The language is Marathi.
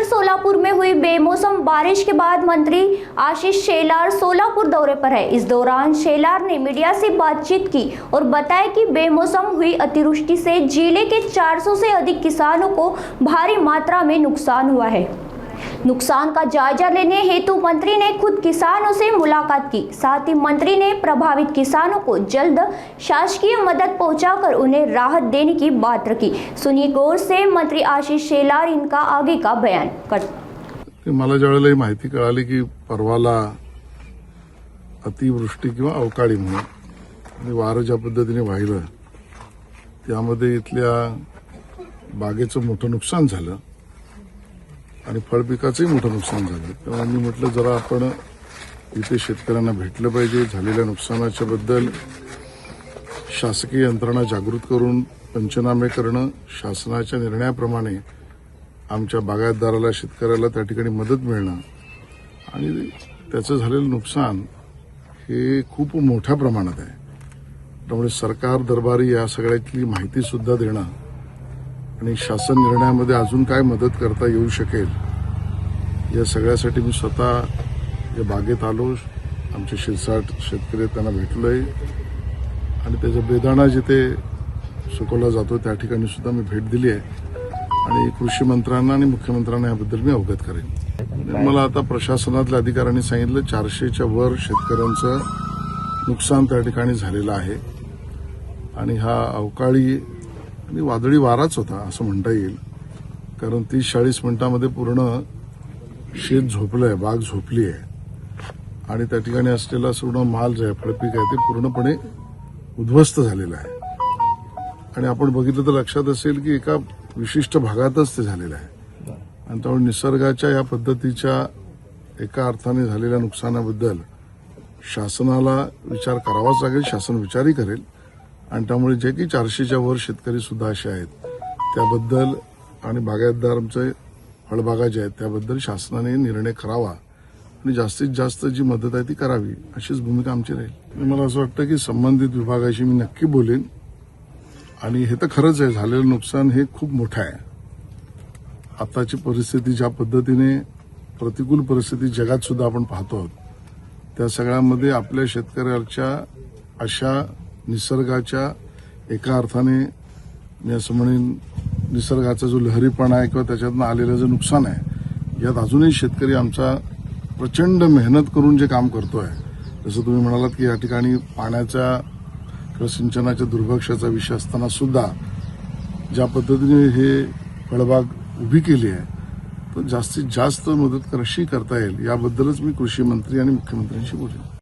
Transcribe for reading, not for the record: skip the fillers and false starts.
सोलापुर में हुई बेमौसम बारिश के बाद मंत्री आशीष शेलार सोलापुर दौरे पर है। इस दौरान शेलार ने मीडिया से बातचीत की और बताया कि बेमौसम हुई अतिवृष्टि से जिले के 400 से अधिक किसानों को भारी मात्रा में नुकसान हुआ है। नुकसान का जायजा लेने हेतु मंत्री ने खुद किसानों से मुलाकात की। साथ ही मंत्री ने प्रभावित किसानों को जल्द शासकीय मदद पहुंचाकर उन्हें राहत देने की बात रखी। सुनिए गौर से मंत्री आशीष शेलार इनका आगे का बयान कर। मला ज्यावेळेला माहिती कळाली की परवाला अतिवृष्टी किंवा अवकाळी म्हणून वारं ज्या पद्धतीने वाहिलं त्यामध्ये इथल्या बागेचं मोठं नुकसान झालं आणि फळपिकाचंही मोठं नुकसान झालं। तेव्हा मी म्हटलं जरा आपण इथे शेतकऱ्यांना भेटलं पाहिजे। झालेल्या नुकसानाच्या बद्दल शासकीय यंत्रणा जागृत करून पंचनामे करणं, शासनाच्या निर्णयाप्रमाणे आमच्या बागायतदाराला शेतकऱ्याला त्या ठिकाणी मदत मिळणं आणि त्याचं झालेलं नुकसान हे खूप मोठ्या प्रमाणात आहे। त्यामुळे सरकार दरबारी या सगळ्यातली माहिती सुद्धा देणं आणि शासन निर्णयामध्ये अजून काय मदत करता येऊ शकेल या सगळ्यासाठी मी स्वतः या बागेत आलो। आमचे 60 शेतकरी त्यांना भेटलोय आणि त्याचा बेदाणा जिथे सुकवला जातो त्या ठिकाणी सुद्धा मी भेट दिली आहे आणि कृषी मंत्र्यांना आणि मुख्यमंत्र्यांना याबद्दल मी अवगत करेन। मला आता प्रशासनातल्या अधिकाऱ्यांनी सांगितलं 400च्या वर शेतकऱ्यांचं नुकसान त्या ठिकाणी झालेलं आहे आणि हा अवकाळी आणि वादळी वाराच होता असं म्हणता येईल, कारण 30-40 मिनिटांमध्ये पूर्ण शेत झोपलंय, बाग झोपली आहे आणि त्या ठिकाणी असलेला पूर्ण माल जे आहे फळपीक आहे ते पूर्णपणे उद्ध्वस्त झालेलं आहे आणि आपण बघितलं तर लक्षात असेल की एका विशिष्ट भागातच ते झालेलं आहे आणि त्यामुळे निसर्गाच्या या पद्धतीच्या एका अर्थाने झालेल्या नुकसानाबद्दल शासनाला विचार करावाच लागेल, शासन विचारही करेल आणि त्यामुळे जे की 400च्या वर शेतकरी सुद्धा असे आहेत त्याबद्दल आणि बागायतदारांचे फळबागा ज्या आहेत त्याबद्दल शासनाने निर्णय करावा आणि जास्तीत जास्त जी मदत आहे ती करावी अशीच भूमिका आमची राहील। मला असं वाटतं की संबंधित विभागाशी मी नक्की बोलेन आणि हे तर खरंच आहे, झालेलं नुकसान हे खूप मोठं आहे। आताची परिस्थिती ज्या पद्धतीने प्रतिकूल परिस्थिती जगात सुद्धा आपण पाहतो आहोत त्या सगळ्यामध्ये आपल्या शेतकऱ्याच्या अशा निसर्गाच्या एका अर्थाने मी असं म्हणेन निसर्गाचा जो लहरीपणा आहे किंवा त्याच्यातनं आलेलं जे नुकसान आहे यात अजूनही शेतकरी आमचा प्रचंड मेहनत करून जे काम करतोय, जसं तुम्ही म्हणालात की या ठिकाणी पाण्याच्या किंवा सिंचनाच्या दुर्भिक्षाचा विषय असताना सुद्धा ज्या पद्धतीने हे फळबाग उभी केली आहे तर जास्तीत जास्त मदत कशी करता येईल याबद्दलच मी कृषी मंत्री आणि मुख्यमंत्र्यांशी बोलेन।